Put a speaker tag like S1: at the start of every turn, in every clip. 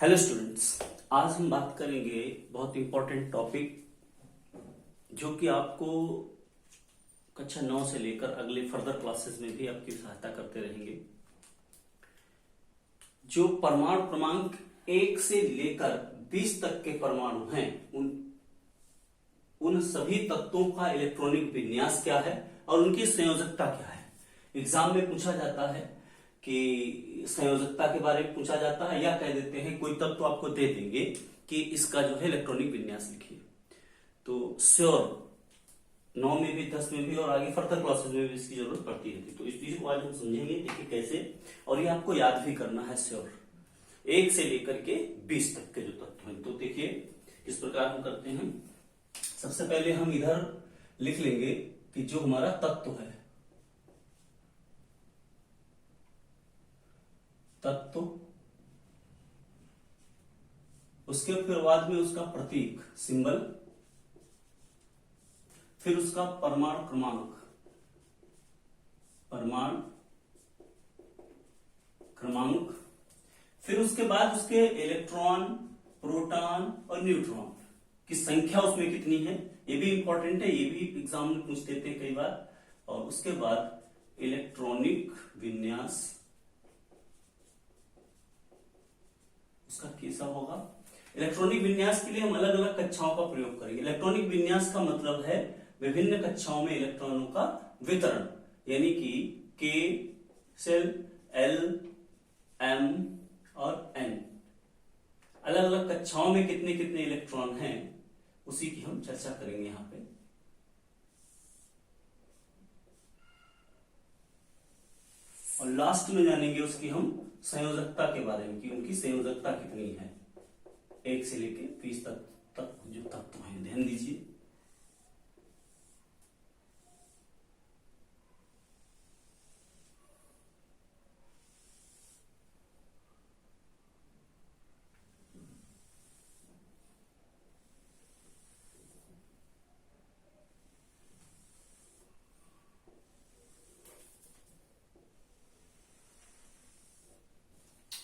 S1: Hello students, आज हम बात करेंगे बहुत इंपॉर्टेंट टॉपिक जो कि आपको कक्षा 9 से लेकर अगले फर्दर क्लासेस में भी आपकी सहायता करते रहेंगे। जो परमाणु क्रमांक 1 से लेकर 20 तक के परमाणु हैं, उन सभी तत्वों का इलेक्ट्रॉनिक विन्यास क्या है और उनकी संयोजकता क्या है। एग्जाम में पूछा जाता है कि संयोजकता के बारे में पूछा जाता है, या कह देते हैं कोई तत्व आपको दे देंगे कि इसका जो है इलेक्ट्रॉनिक विन्यास लिखिए। तो श्योर 9 में भी 10 में भी और आगे फर्दर क्लासेस में भी इसकी जरूरत पड़ती है। तो इस चीज को आज हम समझेंगे, देखिए कैसे, और ये आपको याद भी करना है। श्योर 1 से लेकर के 20 तक के जो तत्व हैं, तो देखिए किस प्रकार हम करते हैं। सबसे पहले हम इधर लिख लेंगे कि जो हमारा तत्व है, तत्व, उसके फिर बाद में उसका प्रतीक सिंबल, फिर उसका परमाणु क्रमांक, परमाणु क्रमांक, फिर उसके बाद उसके इलेक्ट्रॉन, प्रोटॉन और न्यूट्रॉन की संख्या उसमें कितनी है, ये भी इंपॉर्टेंट है, ये भी एग्जाम में पूछ देते हैं कई बार। और उसके बाद इलेक्ट्रॉनिक विन्यास उसका कैसा होगा। इलेक्ट्रॉनिक विन्यास के लिए हम अलग अलग कक्षाओं का प्रयोग करेंगे। इलेक्ट्रॉनिक विन्यास का मतलब है विभिन्न कक्षाओं में इलेक्ट्रॉनों का वितरण, यानी कि के, सेल, एल, एम और एन, अलग अलग कक्षाओं में कितने कितने इलेक्ट्रॉन हैं, उसी की हम चर्चा करेंगे यहां पे। और लास्ट में जानेंगे उसकी हम संयोजकता के बारे में कि उनकी संयोजकता कितनी है। 1 से लेके 20 तक जो तत्व हैं, ध्यान दीजिए।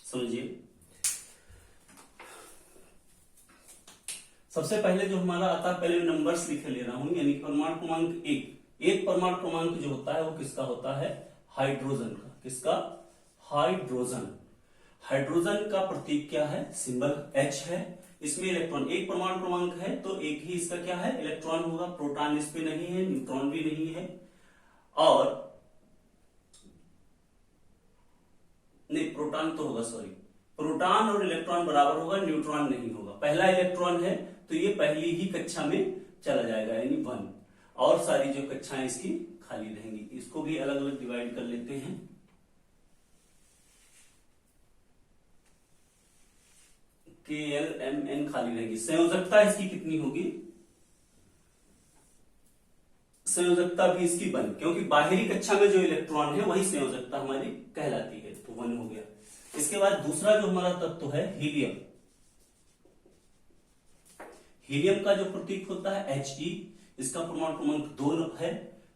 S1: समझिए, सबसे पहले जो हमारा आता है, पहले नंबर्स लिख ले रहा हूं, यानी परमाणु क्रमांक 1 परमाणु क्रमांक जो होता है वो किसका होता है, हाइड्रोजन का। किसका, हाइड्रोजन। हाइड्रोजन का प्रतीक क्या है, सिंबल H है। इसमें इलेक्ट्रॉन, 1 परमाणु क्रमांक है तो एक ही इसका क्या है, इलेक्ट्रॉन होगा। प्रोटॉन इस पे नहीं है, न्यूट्रॉन भी नहीं है, और नहीं, प्रोटॉन तो होगा, सॉरी, प्रोटॉन और इलेक्ट्रॉन बराबर होगा, न्यूट्रॉन नहीं होगा। पहला इलेक्ट्रॉन है तो ये पहली ही कक्षा में चला जाएगा, यानी 1, और सारी जो कक्षाएं इसकी खाली रहेंगी। इसको भी अलग अलग डिवाइड कर लेते हैं। के, एल, एम, एन खाली रहेगी। संयोजकता इसकी कितनी होगी, संयोजकता भी इसकी 1, क्योंकि बाहरी कक्षा में जो इलेक्ट्रॉन है वही संयोजकता हमारी कहलाती है, तो 1 हो गया। इसके बाद दूसरा जो हमारा तत्व है हीलियम। हीलियम का जो प्रतीक होता है He, इसका परमाणु क्रमांक 2 है,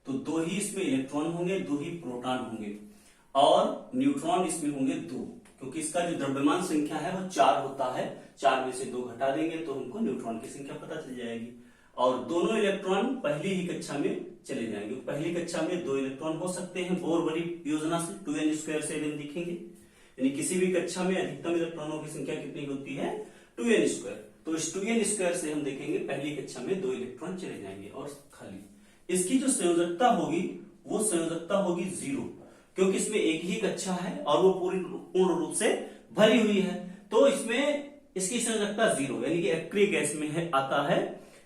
S1: तो 2 ही इसमें इलेक्ट्रॉन होंगे, 2 ही प्रोटॉन होंगे, और न्यूट्रॉन इसमें होंगे 2, क्योंकि इसका जो द्रव्यमान संख्या है वो 4 होता है। 4 में से 2 घटा देंगे तो हमको न्यूट्रॉन की संख्या पता चल जाएगी। और दोनों इलेक्ट्रॉन पहली ही कक्षा में चले जाएंगे। पहली कक्षा में 2 इलेक्ट्रॉन हो सकते हैं, बोर बड़ी योजना से 2n² से हम दिखेंगे, यानी किसी भी कक्षा में अधिकतम इलेक्ट्रॉनों की संख्या कितनी होती है, 2n²। तो इस 2n² से हम देखेंगे पहली कक्षा में 2 इलेक्ट्रॉन चले जाएंगे और खाली। इसकी जो संयोजकता होगी वो संयोजकता होगी 0, क्योंकि इसमें एक ही कक्षा है और वो पूर्ण रूप से भरी हुई है, तो इसमें इसकी संयोजकता 0, यानी कि एक्वस गैस में है, आता है,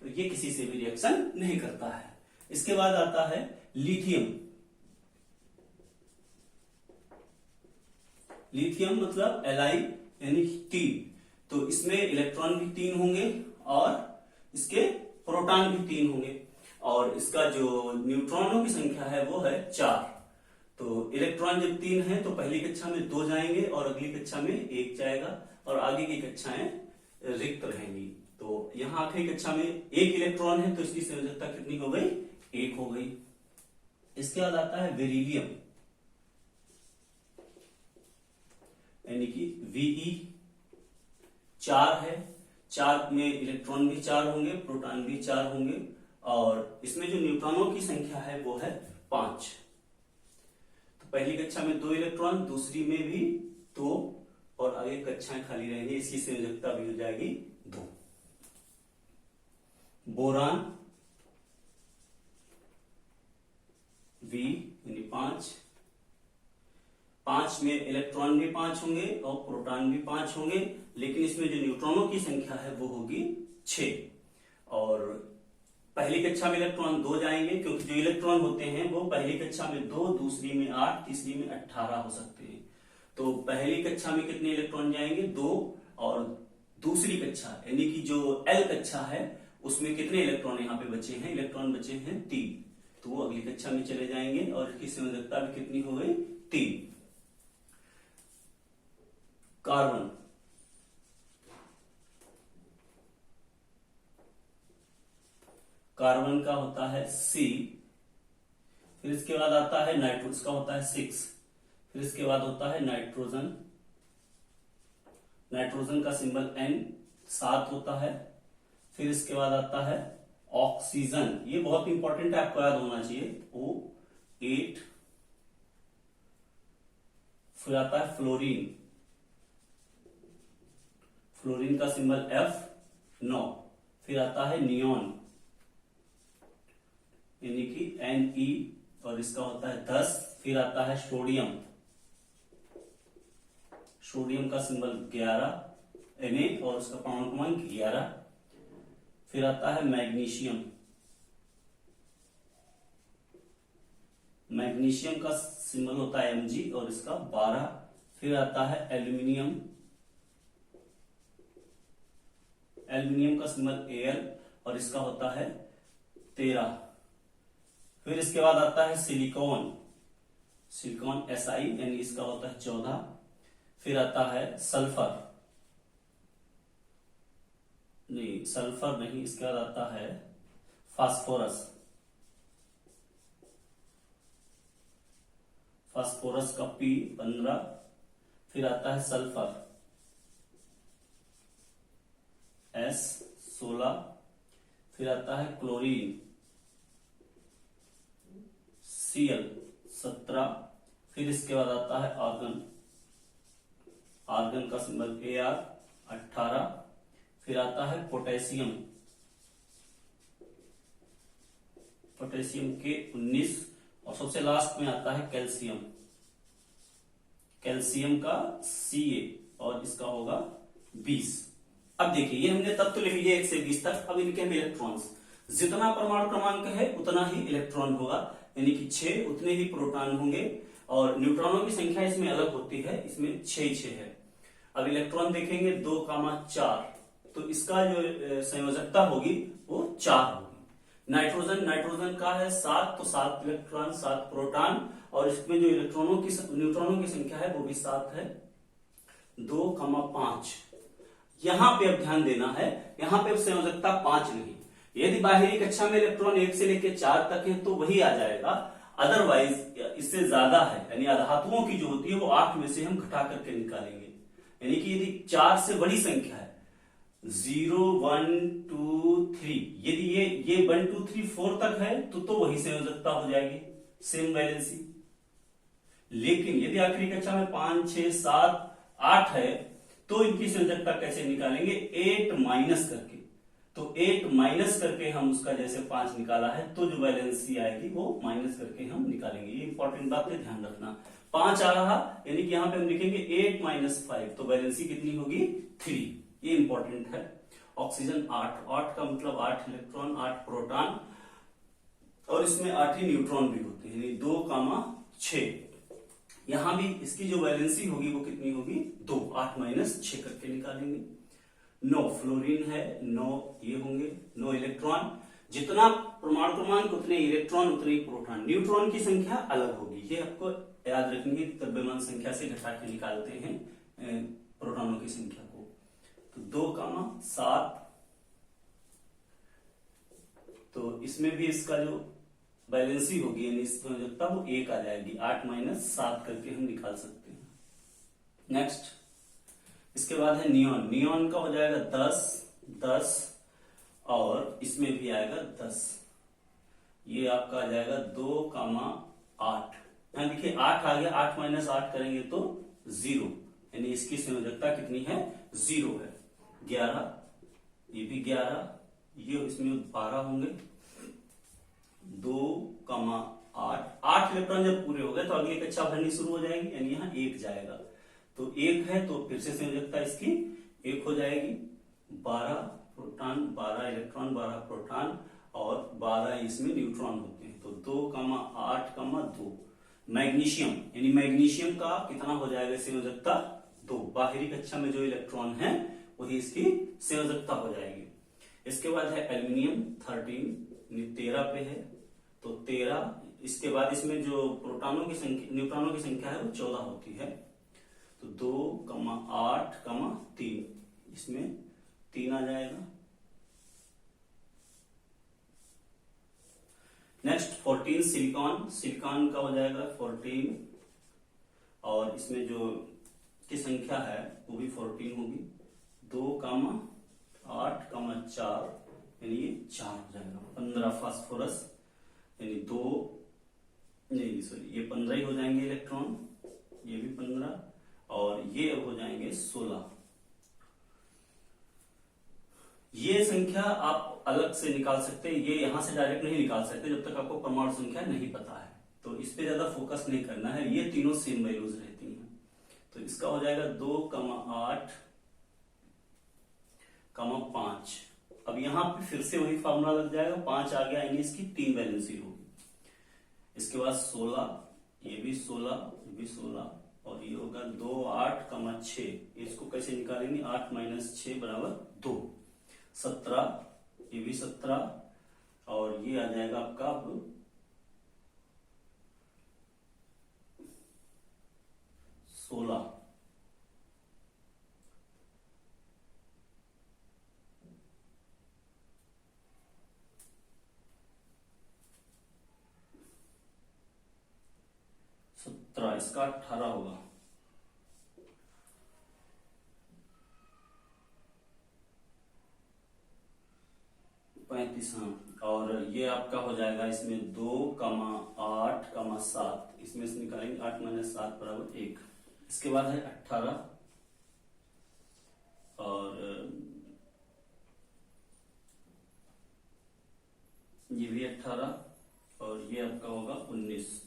S1: ये किसी से भी रिएक्शन नहीं करता है। इसके बाद आता है लिथियम। लिथियम मतलब Li, यानी 3, तो इसमें इलेक्ट्रॉन भी 3 होंगे और इसके प्रोटॉन भी 3 होंगे, और इसका जो न्यूट्रॉनों की संख्या है वो है 4। तो इलेक्ट्रॉन जब 3 है तो पहली कक्षा में 2 जाएंगे और अगली कक्षा में 1 जाएगा, और आगे की कक्षाएं रिक्त रहेंगी। तो यहां आखिरी कक्षा में 1 इलेक्ट्रॉन है तो इसकी संयोजकता कितनी हो गई, 1 हो गई। इसके बाद आता है बेरिलियम, यानी कि Ve, 4 है, 4 में इलेक्ट्रॉन भी 4 होंगे, प्रोटॉन भी 4 होंगे, और इसमें जो न्यूट्रॉनों की संख्या है वो है 5। तो पहली कक्षा में 2 इलेक्ट्रॉन, दूसरी में भी 2, और आगे कक्षाएं खाली रहेंगी, इसकी संयोजकता भी हो जाएगी 2। बोरान V यानी 5 में इलेक्ट्रॉन भी 5 होंगे और प्रोटॉन भी 5 होंगे, लेकिन इसमें जो न्यूट्रॉनों की संख्या है वो होगी 6। और पहली कक्षा में इलेक्ट्रॉन 2 जाएंगे, क्योंकि जो इलेक्ट्रॉन होते हैं वो पहली कक्षा में 2, दूसरी में 8, तीसरी में 18 हो सकते हैं। तो पहली कक्षा में कितने इलेक्ट्रॉन जाएंगे? 2, और दूसरी कक्षा यानी कि जो L कक्षा है उसमें कितने इलेक्ट्रॉन यहाँ पे बचे हैं? इलेक्ट्रॉन बचे हैं 3, तो वो अगली कक्षा में चले जाएंगे, और इसकी संयोजकता भी कितनी हो गई? 3। कार्बन का होता है C, फिर इसके बाद आता है नाइट्रोजन, इसका होता है 6, फिर इसके बाद होता है नाइट्रोजन का सिंबल N 7 होता है, फिर इसके बाद आता है ऑक्सीजन, ये बहुत इंपॉर्टेंट है, आपको याद होना चाहिए, O 8, फिर आता है फ्लोरीन का सिंबल F 9, फिर आता है नियोन यानी कि Ne, और इसका होता है 10, फिर आता है सोडियम का सिंबल 11 Na, और उसका परमाणु क्रमांक 11, फिर आता है मैग्नीशियम का सिंबल होता है Mg, और इसका 12, फिर आता है एल्यूमिनियम का सिंबल Al, और इसका होता है 13, फिर इसके बाद आता है सिलिकॉन Si, यानी इसका होता है 14, फिर आता है सल्फर नहीं, इसके बाद आता है फास्फोरस का P 15, फिर आता है सल्फर S 16, फिर आता है क्लोरीन Cl 17, फिर इसके बाद आता है आर्गन का सिंबल Ar 18, फिर आता है पोटेशियम के 19, और सबसे लास्ट में आता है कैल्शियम का Ca, और इसका होगा 20। अब देखिए, ये हमने तब तो लिख लिया 1 से 20 तक। अब इनके हम इलेक्ट्रॉन्स, जितना परमाणु क्रमांक है उतना ही इलेक्ट्रॉन होगा, यानी कि 6 उतने ही प्रोटॉन होंगे, और न्यूट्रॉनों की संख्या इसमें अलग होती है, इसमें 6 है। अब इलेक्ट्रॉन देखेंगे 2, 4, तो इसका जो संयोजकता होगी वो 4 होगी। नाइट्रोजन का है 7, तो 7 इलेक्ट्रॉन 7 प्रोटॉन, और इसमें जो न्यूट्रॉनों की संख्या है वो भी 7 है, 2, 5। यहां पे अब ध्यान देना है, यहां पे अब संयोजकता 5 नहीं, यदि बाहरी कक्षा में इलेक्ट्रॉन 1 से लेकर 4 तक है तो वही आ जाएगा, अदरवाइज इससे ज्यादा है, यानी अधातुओं की जो होती है वो 8 में से हम घटा करके निकालेंगे, यानी कि यदि 4 से बड़ी संख्या है 0, 1, 2, 3, यदि ये 1, 2, 3, 4 तक है तो वही संयोजकता हो जाएगी, सेम वैलेंसी। लेकिन यदि आखिरी कक्षा में 5, 6, 7, 8 है तो इनकी संयोजकता कैसे निकालेंगे? 8 माइनस करके, तो 8 माइनस करके हम उसका जैसे 5 निकाला है तो जो वैलेंसी आएगी वो माइनस करके हम निकालेंगे। ये इंपॉर्टेंट बात है, ध्यान रखना। 5 आ रहा, यानी कि यहां पे हम लिखेंगे 8 - 5, तो वैलेंसी कितनी होगी? 3। ये इंपॉर्टेंट है। ऑक्सीजन 8 का मतलब 8 इलेक्ट्रॉन 8 प्रोटॉन, और इसमें 8 ही न्यूट्रॉन भी होते हैं, यानी 2, 6। यहां भी इसकी जो वैलेंसी होगी वो कितनी होगी? 2। 8 - 6 करके निकालेंगे। 9 फ्लोरीन है, 9 ये होंगे, 9 इलेक्ट्रॉन। जितना परमाणु क्रमांक उतने इलेक्ट्रॉन उतने ही प्रोटॉन। न्यूट्रॉन की संख्या अलग होगी, ये आपको याद रखेंगे। द्रव्यमान संख्या से घटा के निकालते हैं प्रोटॉनों की संख्या को। तो 2, 7, तो इसमें भी इसका जो वैलेंसी होगी यानी संयोजकता वो 1 आ जाएगी। 8 - 7 करके हम निकाल सकते हैं। नेक्स्ट, इसके बाद है नियॉन। नियॉन का हो जाएगा 10 10 और इसमें भी आएगा 10। ये आपका आ जाएगा 2,8। यहां देखिए 8 आ गया, 8 माइनस 8 करेंगे तो 0, यानी इसकी संयोजकता कितनी है, 0 है। 11, ये भी 11, ये इसमें 12 होंगे। 2,8, 8 इलेक्ट्रॉन जब पूरे हो गए तो अगली कक्षा भरनी शुरू हो जाएगी, यानी यहाँ 1 जाएगा। तो 1 है तो फिर से संयोजकता इसकी 1 हो जाएगी। 12 प्रोटॉन, 12 इलेक्ट्रॉन, 12 प्रोटॉन और 12 इसमें न्यूट्रॉन होते हैं। तो 2,8,2। मैग्नीशियम, यानी मैग्नीशियम का कितना हो जाएगा संयोजकता, 2। बाहरी कक्षा में जो इलेक्ट्रॉन है वही इसकी संयोजकता हो जाएगी। इसके बाद है एल्यूमिनियम 13, 13 पे है तो 13। इसके बाद इसमें जो प्रोटॉनों की संख्या, न्यूट्रॉनों की संख्या है वो 14 होती है। तो 2,8,3, इसमें 3 आ जाएगा। Next 14 silicon. सिलिकॉन का हो जाएगा 14 और इसमें जो की संख्या है वो भी 14 होगी। 2,8,4 यानी ये 4 हो जाएगा। 15 फास्फोरस, यानी 2 नहीं सॉरी ये 15 ही हो जाएंगे इलेक्ट्रॉन, ये भी 15 और ये हो जाएंगे 16। ये संख्या आप अलग से निकाल सकते हैं, ये यहां से डायरेक्ट नहीं निकाल सकते जब तक आपको परमाणु संख्या नहीं पता है, तो इस पे ज्यादा फोकस नहीं करना है। ये तीनों सेम वैल्यूज रहती हैं। तो इसका हो जाएगा 2,8,5। अब यहां पे फिर से वही फार्मूला लग जाएगा, 5 आ गया यानी इसकी 3 वैलेंसी होगी। इसके बाद 16, ये भी 16, ये भी 16 और ये होगा 2,8,6। इसको कैसे निकालेंगे, 8 माइनस 6 बराबर 2। 17, ये भी 17 और ये आ जाएगा आपका अब 16। इसका 18 होगा। 35, हाँ। और ये आपका हो जाएगा इसमें 2,8,7। इसमें से निकालेंगे 8 माइनस 7 बराबर 1। इसके बाद है 18 और ये भी 18 और ये आपका होगा 19।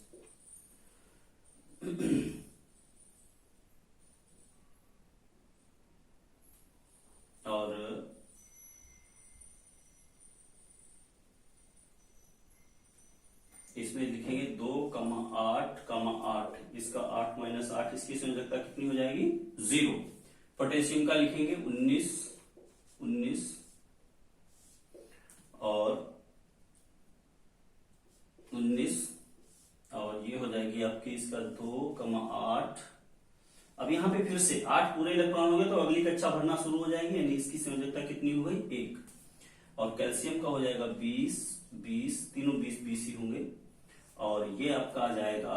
S1: और इसमें लिखेंगे 2,8,8। इसका 8 माइनस 8, इसकी संयोजकता कितनी हो जाएगी, 0। पोटेशियम का लिखेंगे 19 और 19 और ये हो जाएगी आपकी इसका 2,8। अब यहाँ पे फिर से 8 पूरे इलेक्ट्रॉन हो गए तो अगली कक्षा भरना शुरू हो जाएगी, यानी इसकी संयोजकता कितनी हो गई, 1। और कैल्शियम का हो जाएगा 20, तीनों 20 ही होंगे और ये आपका आ जाएगा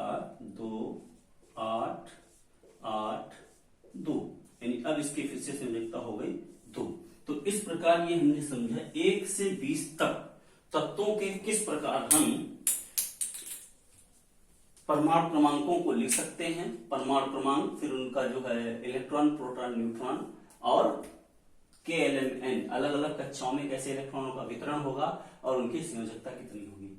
S1: 2,8,8,2, यानी अब इसकी फिर से संयोजकता हो गई 2। तो इस प्रकार ये हमने समझा 1 से 20 तक तत्वों के किस प्रकार हम परमाणु क्रमांकों को लिख सकते हैं। परमाणु क्रमांक, फिर उनका जो है इलेक्ट्रॉन, प्रोटॉन, न्यूट्रॉन और KLMN अलग अलग कक्षाओं में कैसे इलेक्ट्रॉनों का वितरण होगा और उनकी संयोजकता कितनी होगी।